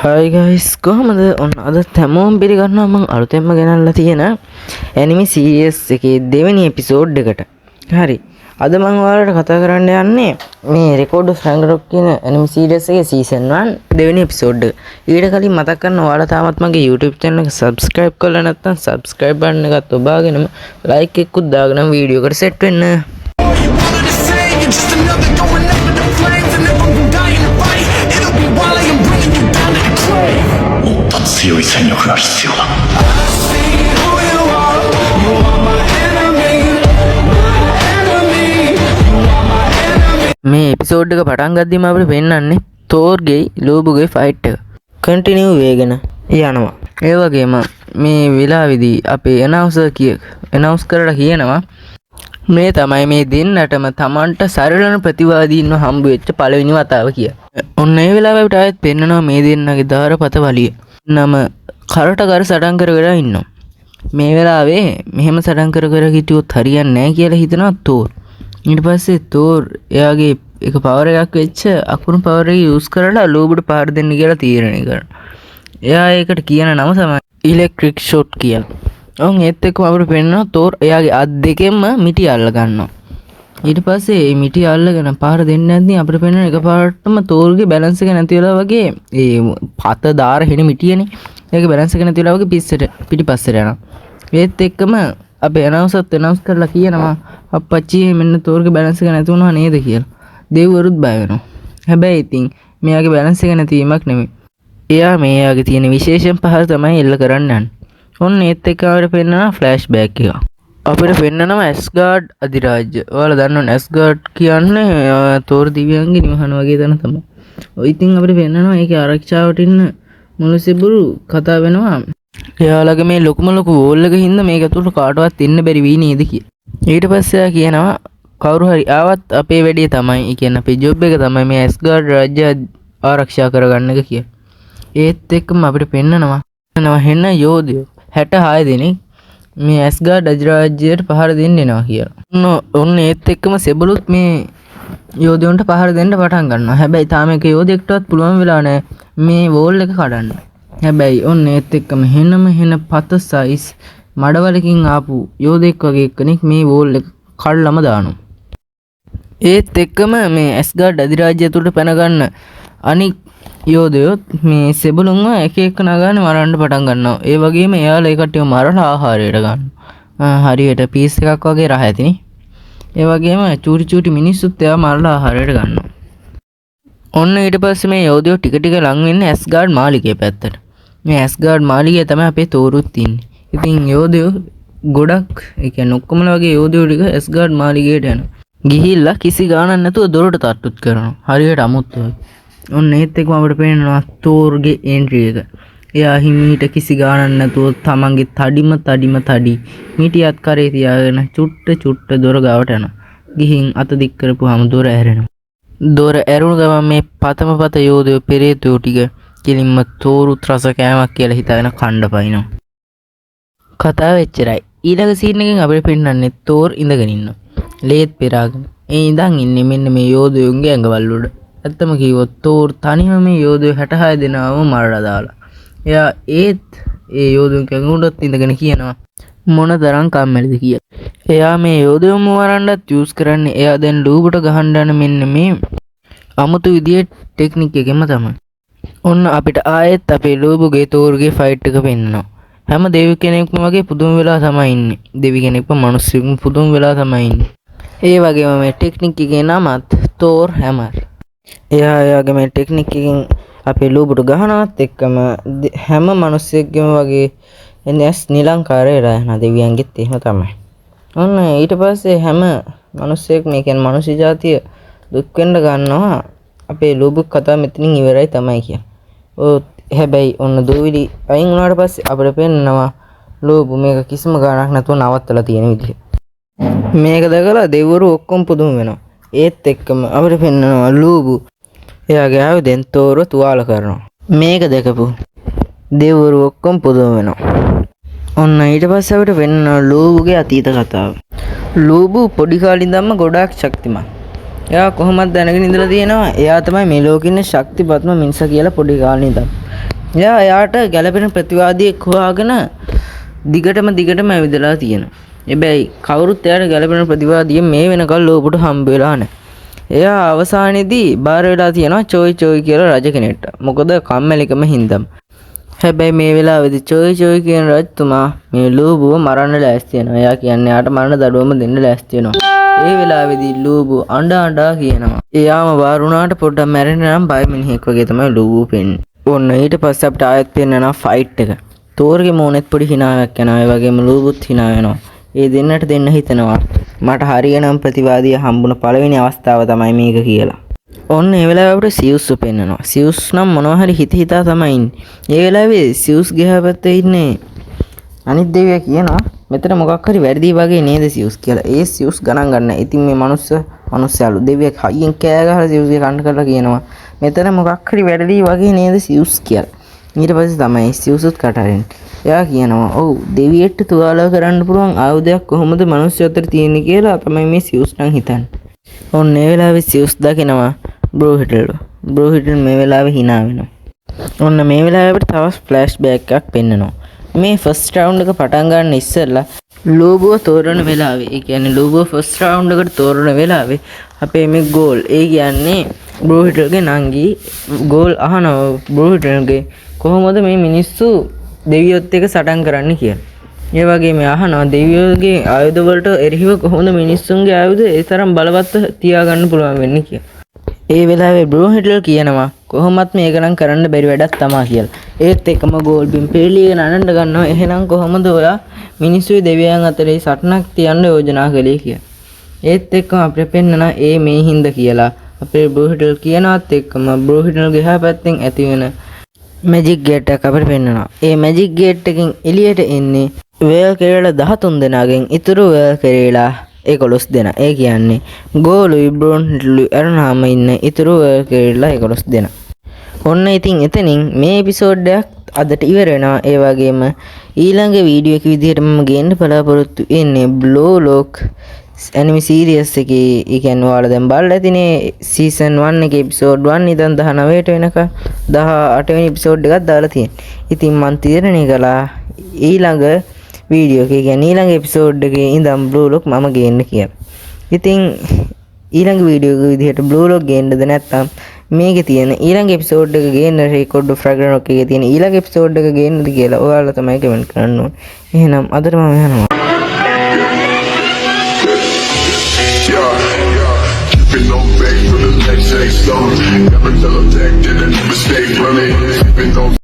Hi guys, කොහමද? ඔන්න අද තැමෝම් පිළිගන්නවා මම අලුතෙන්ම ගෙනල්ලා තියෙන anime series එකේ දෙවෙනි එපිසෝඩ් එකට. හරි. අද මම ඔයාලට කතා කරන්න යන්නේ මේ Record of Ragnarok කියන anime series එකේ season 1 දෙවෙනි එපිසෝඩ් එක. ඊට කලින් මතක් කරන්න ඔයාලා තාමත් මගේ YouTube channel එක subscribe කරලා නැත්නම් subscribe button එකත් ඔබාගෙනම like එකකුත් දාගෙන වීඩියෝ එකට set වෙන්න. මේ එපිසෝඩ් එක පටන් ගද්දිම අපිට පෙන්වන්නේ තෝර්ගේ ලෝබුගේ ෆයිට් එක කන්ටිනියු වෙගෙන යනවා. ඒ වගේම මේ වෙලාවේදී අපේ ඇනවුන්ස් කරලා කියනවා මේ තමයි මේ දෙන්නටම Tamanට සරලන ප්‍රතිවාදීන්ව හම්බ වෙච්ච පළවෙනි වතාව කියලා. ඔන්න ඒ වෙලාවේ අපිට ආයෙත් පෙන්වනවා මේ දෙන්නගේ දාරපත වලිය. නම කරට කර සටන් කර ඉන්නවා. මේ වෙලාවේ මෙහෙම සටන් කර හිටියොත් හරියන්නේ නැහැ කියලා හිතනවා තෝර්. ඊට පස්සේ තෝර් එයාගේ එක පවර් එකක් වෙච්ච අකුණු පවර් එක යූස් කරලා ලෝබුට පහර දෙන්න කියලා තීරණය කරනවා. එයා ඒකට කියන නම තමයි ඉලෙක්ට්‍රික් ෂොට් කියලා. ඔව් ඒත් එක්කම අපිට පෙන්වනවා තෝර් එයාගේ අත් දෙකෙන්ම මිටි අල්ල ගන්නවා. ඊට පස්සේ මේ මිටි අල්ලගෙන පහර දෙන්න නැද්දී අපිට පෙන්වන එකපාරටම තෝර්ගේ බැලන්ස් එක නැති වෙලා වගේ ඒ පත දාර හෙන මිටියනේ. ඒකේ බැලන්ස් එක නැති වෙලා වගේ පිටිපස්සට යනවා. ඒත් එක්කම අපේ ඇනවුන්ස් කරලා කියනවා අප්පච්චි මෙන්න තෝර්ගේ බැලන්ස් එක නැති වුණා නේද කියලා. දෙවිවරුත් බය වෙනවා. හැබැයි ඉතින් මෙයාගේ බැලන්ස් එක නැතිවීමක් නෙමෙයි. එයා මෙයාගේ තියෙන විශේෂම පහර තමයි එල්ල කරන්න යන්නේ. ඔන්න ඒත් එක්ක අපිට පෙන්වනවා ෆ්ලෑෂ් බෑක් එක. අපිට පෙන්වනවා ඇස්ගාඩ් අධිරාජ්‍ය. ඔයාලා දන්නවනේ ඇස්ගාඩ් කියන්නේ තෝර් දිව්‍යයන්ගේ නිවහන වගේ තැන තමයි. ඔය ඉතින් අපිට පෙන්වනවා ඒකේ ආරක්ෂාවට ඉන්න මුනුසෙබුරු කතා වෙනවා. එයාලගේ මේ ලොකුම ලොකු වෝල් එක හින්දා මේක ඇතුළට කාටවත් ඉන්න බැරි වී නේද කියලා. ඊට පස්සේ එයා කියනවා කවුරු හරි ආවත් අපේ වැඩේ තමයි. ඒ කියන්නේ අපේ ජොබ් එක තමයි මේ ඇස්ගාඩ් රාජ්‍ය ආරක්ෂා කරගන්න එක කියලා. ඒත් එක්කම අපිට පෙන්වනවා හෙන්න යෝධයෝ 66 දෙනෙක් මේ ඇස්ගාඩ් අධිරාජ්‍යයට පහර දෙන්න එනවා කියලා. ඔන්න ඒත් එක්කම සෙබළුත් මේ යෝධයන්ට පහර දෙන්න පටන් ගන්නවා. හැබැයි තාම එක යෝධයෙක්ටවත් පුළුවන් වෙලා නැහැ මේ වෝල් එක කඩන්න. හැබැයි ඔන්න ඒත් එක්කම හෙන පත සයිස් මඩවලකින් ආපු යෝධෙක් වගේ කෙනෙක් මේ වෝල් එක කඩලම දානවා. ඒත් එක්කම මේ ඇස්ගාඩ් අධිරාජ්‍යය තුලට පැන ගන්න අනික් යෝධයොත් මේ සෙබළුන්ව එක එක නගාන මරන්න පටන් ගන්නවා. ඒ වගේම එයාලා ඒ කට්ටියව මරලා ආහාරයට ගන්නවා. හරියට පීස් එකක් වගේ රහ ඇතිනේ. ඒ වගේම චූටි මිනිස්සුත් එයා මරලා ආහාරයට ගන්නවා. ඔන්න ඊට පස්සේ මේ යෝධයෝ ටික ලඟ වෙන්නේ ඇස්ගාඩ් මාලිගයේ පැත්තට. මේ ඇස්ගාඩ් මාලිගය තමයි අපේ තෝරුත් ඉන්නේ. ඉතින් යෝධයෝ ගොඩක් ඒ කියන්නේ ඔක්කොමලා වගේ යෝධයෝ ටික ඇස්ගාඩ් මාලිගයට යනවා. ගිහිල්ලා කිසි ගාණක් නැතුව දොරට තට්ටුත් කරනවා. හරියට අමුත්තුයි. ඔන්න ඒත් එක්කම අපිට පේනවා තෝර්ගේ එන්ට්‍රි එක. එයා හිමීට කිසි ගාණක් නැතුව තමන්ගේ තඩි මිටියත් කරේ තියාගෙන චුට්ට දොර ගාවට යනවා. ගිහින් අත දික් කරපුවාම දොර ඇරෙනවා. දොර ඇරුණු ගමන් මේ පත යෝධයෝ පෙරේතයෝ ටික කෙලින්ම තෝරුත් රස කෑමක් කියලා හිතාගෙන කණ්ඩ පයින්නවා. කතාව එච්චරයි. ඊළඟ සීන් එකෙන් අපිට පෙන්නන්නේ තෝර් ඉඳගෙන ඉන්නවා. ලේත් පෙරාගෙන. ඒ ඉඳන් ඉන්නේ මෙන්න මේ යෝධයෝන්ගේ ඇඟවල් උඩ. ඇත්තම කිව්වොත් තෝර් තනියම මේ යෝධයෝ 66 දෙනාම මරලා දාලා. එයා ඒත් ඒ යෝධයන්ගේ ඇඟුඩත් ඉඳගෙන කියනවා මොන තරම් කම්මැලිද කියලා. එයා මේ යෝධයෝම මරන්නත් යූස් කරන්නේ එයා දැන් ලූබට ගහන්න යන මෙන්න මේ අමුතු විදියේ ටෙක්නික් එකෙම තමයි. ඔන්න අපිට ආයෙත් අපේ ලූබුගේ තෝර්ගේ ෆයිට් එක පෙන්නනවා. හැම දෙවි කෙනෙක්ම වගේ පුදුම වෙලා තමයි ඉන්නේ. දෙවි කෙනෙක්ම මිනිස්සුෙක්ම පුදුම වෙලා තමයි ඉන්නේ. ඒ වගේම මේ ටෙක්නික් එකේ නමත් තෝර් හැමර්. එයාගේ මේ ටෙක්නික් එකෙන් අපේ ලූබුට ගහනවත් එක්කම හැම මිනිස්සෙක්ගෙම වගේ එනස් නිලංකාරය රහන දෙවියන්ගෙත් එහෙම තමයි. ඔන්න ඊට පස්සේ හැම මිනිස්සෙක් මේ කියන්නේ මිනිස්සු జాතිය දුක් වෙන්න ගන්නවා. අපේ ලූබුක් කතාව මෙතනින් ඉවරයි තමයි කියන්නේ. හැබැයි ඔන්න දෝවිලි අයින් වුණාට පස්සේ අපිට පේනවා ලූබු මේක කිසිම ගාණක් නැතුව නවත්තලා තියෙන විදිහ. මේක දැකලා දෙවිවරු ඔක්කොම පුදුම වෙනවා. ඒත් එක්කම අපිට පෙන්නනවා ලූබු එයාගේ ආයුධෙන් තෝරව තුවාල කරනවා. මේක දැකපු දෙවිවරු ඔක්කොම පුදුම වෙනවා. ඔන්න ඊට පස්සේ අපිට පෙන්නනවා ලූබුගේ අතීත කතාව. ලූබු පොඩි කාලේ ඉඳන්ම ගොඩාක් ශක්තිමත්. එයා කොහොමද දැනගෙන ඉඳලා තියෙනවා එයා තමයි මේ ලෝකෙ ඉන්න ශක්තිමත්ම මිනිසා කියලා පොඩි කාලේ ඉඳන්. එයාට ගැළපෙන ප්‍රතිවාදියෙක් හොයාගෙන දිගටම ඇවිදලා තියෙනවා. හැබැයි කවුරුත් එයාට ගැළපෙන ප්‍රතිවාදිය මේ වෙනකල් ලෝබුට හම්බ වෙලා නැහැ. එයා අවසානයේදී බාර වෙලා තියෙනවා චෝයි කියලා රජ කෙනෙක්ට. මොකද කම්මැලිකම හින්දා. හැබැයි මේ වෙලාවේදී චෝයි කියන රජතුමා මේ ලූබුව මරන්න ලෑස්ති වෙනවා. එයා කියන්නේ යාට මරණ දඩුවම දෙන්න ලෑස්ති වෙනවා. ඒ වෙලාවේදී ලූබු අඬා කියනවා. එයාම වාරුණාට පොඩ්ඩක් මැරෙන්න නම් බය මිනිහෙක් වගේ තමයි ලූබු පෙන්නේ. ඔන්න ඊට පස්සේ අපිට ආයෙත් පෙන්නනවා ෆයිට් එක. තෝර්ගේ මෝනෙත් පොඩි හිනාවක් යනවා. ඒ වගේම ලූබුත් හිනා වෙනවා. ඒ දෙන්නට දෙන්න හිතනවා. මට හරියනම් ප්‍රතිවාදිය හම්බුන පළවෙනි අවස්ථාව තමයි මේක කියලා. ඔන්න ඒ වෙලාවේ අපිට සියුස් පෙන්නනවා. සියුස් නම් මොනවා හරි හිතා තමයි ඉන්නේ. ඒ වෙලාවේ සියුස් ගියා පැත්තේ ඉන්නේ අනිත් දෙවියා කියනවා මෙතන මොකක් හරි වැරදි වගේ නේද සියුස් කියලා. ඒ සියුස් ගණන් ගන්න. ඉතින් මේ මනුස්සයාලු දෙවියා හයියෙන් කෑ ගහලා සියුස්ගේ කන්න කරලා කියනවා මෙතන මොකක් හරි වැරදි වගේ නේද සියුස් කියලා. ඊට පස්සේ තමයි සියුසුත් කටහරින්නේ. එයා කියනවා ඔව් දෙවියෙක්ට තුවාල කරන්න පුළුවන් ආයුධයක් කොහොමද මනුස්සය අතර තියෙන්නේ කියලා තමයි මේ සියුස් නම් හිතන්නේ. ඔන්න ඒ වෙලාවේ සියුස් දකිනවා බ්‍රෝහිටල් මේ වෙලාවේ hina වෙනවා. ඔන්න මේ වෙලාවේ අපිට තවත් ෆ්ලෑෂ් බෑක් එකක් පෙන්නනවා. මේ ෆස්ට් රවුන්ඩ් එක පටන් ගන්න ඉස්සෙල්ලා ලූබුව තෝරන වෙලාවේ, ඒ කියන්නේ ලූබුව ෆස්ට් රවුන්ඩ් එකට තෝරන වෙලාවේ අපේ මේ ගෝල්, ඒ කියන්නේ බ්‍රෝහිටල්ගේ නංගි ගෝල් අහනවා බ්‍රෝහිටල්ගේ කොහොමද මේ මිනිස්සු දෙවියොත් එක්ක සටන් කරන්න කියලා. ඒ වගේම අහනවා දෙවියෝගේ ආයුධ වලට එරෙහිව කොහොමද මිනිස්සුන්ගේ ආයුධ ඒ තරම් බලවත් තියාගන්න පුළුවන් වෙන්නේ කියලා. ඒ වෙලාවේ බ්‍රෝහිටල් කියනවා කොහොමත් මේක නම් කරන්න බැරි වැඩක් තමයි කියලා. ඒත් එකම ගෝල් බිම් පෙරලියගෙන අනන්න ගන්නවා. එහෙනම් කොහොමද ඔයා මිනිස්සුයි දෙවියන් අතරේ සටනක් තියන්න යෝජනා කළේ කියලා. ඒත් එක්කම අපිට පෙන්නන ඒ මේ හින්දා කියලා. අපේ බ්‍රෝහිටල් කියනවත් එක්කම බ්‍රෝහිටල් ගහා පැත්තෙන් ඇති වෙන මැජික් ගේට් එකක් අපිට පෙන්නනවා. ඒ මැජික් ගේට් එකෙන් එළියට එන්නේ වේල් කෙරේලා 13 දෙනාගෙන් ඉතුරු වේල් කෙරේලා 11 දෙනා. ඒ කියන්නේ ගෝලුයි බ්‍රෝහිටලුයි අරනාම ඉන්න ඉතුරු වේල් කෙරේලා 11 දෙනා. ඔන්න ඉතින් එතනින් මේ එපිසෝඩ් එක අදට ඉවර වෙනවා. ඒ වගේම ඊළඟ වීඩියෝ එක විදිහට මම ගේන්න බලාපොරොත්තු වෙන්නේ බ්ලෝ ලොක් ඇනිමි සීරියස් එකේ. ඒ කියන්නේ ඔයාලා දැන් බලලා ඇතිනේ සීසන් 1 එකේ එපිසෝඩ් 1 ඉඳන් 19ට වෙනකන් 18 වෙනි එපිසෝඩ් එකක් දාලා තියෙනවා. ඉතින් මම තීරණය කළා ඊළඟ වීඩියෝ එකේ කියන්නේ ඊළඟ එපිසෝඩ් එකේ ඉඳන් බ්ලෝ ලොක් මම ගේන්න කියලා. ඉතින් ඊළඟ වීඩියෝ එක විදිහට බ්ලෝ ලොක් ගේන්නද නැත්නම් මේකේ තියෙන ඊළඟ එපිසෝඩ් එක ගේන්න රෙකෝඩ් ෆ්‍රැග්‍රනොක් එකේ තියෙන ඊළඟ එපිසෝඩ් එක ගේන්නද කියලා ඔයාලා තමයි කමෙන්ට් කරන්න ඕනේ. එහෙනම් අදට මම යනවා. Keeping on back for the next stone. Never tell a tech, didn't mistake running. Keeping on